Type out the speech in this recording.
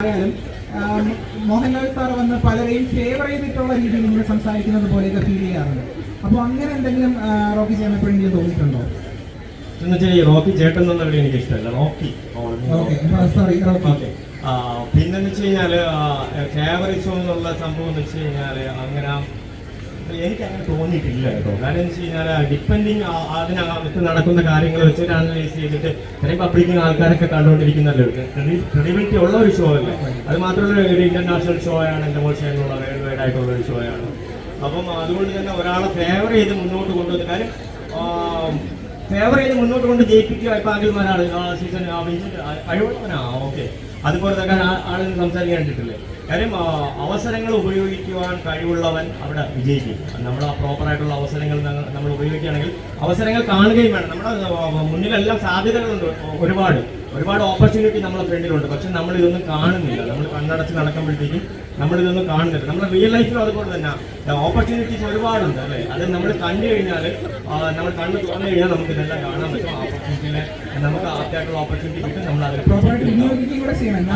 ആയാലും മോഹൻലാൽ സാർ വന്ന് പലരെയും ഫേവർ ചെയ്തിട്ടുള്ള രീതിയിൽ ഇങ്ങനെ സംസാരിക്കുന്നത് പോലെയൊക്കെ ഫീൽ ചെയ്യാറുണ്ട്. അപ്പോൾ അങ്ങനെ എന്തെങ്കിലും റോക്കി ചേട്ടൻ എപ്പോഴെങ്കിലും തോന്നിയിട്ടുണ്ടോ? എന്നുവെച്ചാൽ ഈ റോക്കി ചേട്ടൻ എന്നുള്ള എനിക്ക് ഇഷ്ടമല്ല. Rocky sorry okay. പിന്നെന്ന് വെച്ച് കഴിഞ്ഞാല് ഫേവറിസം എന്നുള്ള സംഭവം എന്ന് വെച്ച് കഴിഞ്ഞാല് അങ്ങനെ എനിക്ക് അങ്ങനെ തോന്നിയിട്ടില്ല കേട്ടോ. കാരണം എന്ന് വെച്ച് കഴിഞ്ഞാൽ ഡിപ്പെൻഡിങ് അതിനകത്ത് നടക്കുന്ന കാര്യങ്ങൾ വെച്ചിട്ട് അനലൈസ് ചെയ്തിട്ട് ഇത്രയും പബ്ലിക്കിങ് ആൾക്കാരൊക്കെ കണ്ടുകൊണ്ടിരിക്കുന്നല്ലോ. ക്രെഡിബിലിറ്റി ഉള്ള ഒരു ഷോ അല്ലേ. അത് മാത്രമല്ല ഒരു ഇന്റർനാഷണൽ ഷോ ആണ്, ഇന്റർനാഷണൽ എന്നുള്ള വേൾഡ് വൈഡ് ആയിട്ടുള്ള ഒരു ഷോ ആണ്. അപ്പം അതുകൊണ്ട് തന്നെ ഒരാളെ ഫേവർ ചെയ്ത് മുന്നോട്ട് കൊണ്ടുവന്ന കാര്യം ഫേവർ ചെയ്ത് മുന്നോട്ട് കൊണ്ട് ജയിപ്പിക്കുക. ഇപ്പം ആകിൽമാരാണ് സീസൺ കഴിവുള്ളവനാ ഓക്കെ. അതുപോലെ തന്നെ ആളുകൾ സംസാരിക്കാൻ കണ്ടിട്ടില്ലേ. കാര്യം അവസരങ്ങൾ ഉപയോഗിക്കുവാൻ കഴിവുള്ളവൻ അവിടെ വിജയിക്കും. നമ്മൾ ആ പ്രോപ്പറായിട്ടുള്ള അവസരങ്ങൾ നമ്മൾ ഉപയോഗിക്കുകയാണെങ്കിൽ അവസരങ്ങൾ കാണുകയും വേണം. നമ്മുടെ മുന്നിലെല്ലാം സാധ്യതകളുണ്ട്, ഒരുപാട് ഓപ്പർച്യൂണിറ്റി നമ്മളെ ഫ്രണ്ടിലുണ്ട്. പക്ഷെ നമ്മളിതൊന്നും കാണുന്നില്ല. നമ്മൾ കണ്ണടച്ച് നടക്കുമ്പോഴത്തേക്കും നമ്മളിതൊന്നും കാണുന്നില്ല. നമ്മുടെ റിയൽ ലൈഫിലും അതുപോലെ തന്നെ ഓപ്പർച്യൂണിറ്റീസ് ഒരുപാടുണ്ട് അല്ലേ. അത് നമ്മൾ കണ്ടു കഴിഞ്ഞാൽ നമ്മൾ കണ്ണ് തുറന്നു കഴിഞ്ഞാൽ നമുക്ക് ഇതെല്ലാം കാണാൻ പറ്റും. ഓപ്പർച്യൂണിറ്റിയിലെ നമുക്ക് ആദ്യമായിട്ടുള്ള ഓപ്പർച്യൂണിറ്റി കിട്ടും. നമ്മൾ അതിൽ പ്രോപ്പറായിട്ട് വിനിയോഗിക്കുകയും കൂടെ ചെയ്യണം.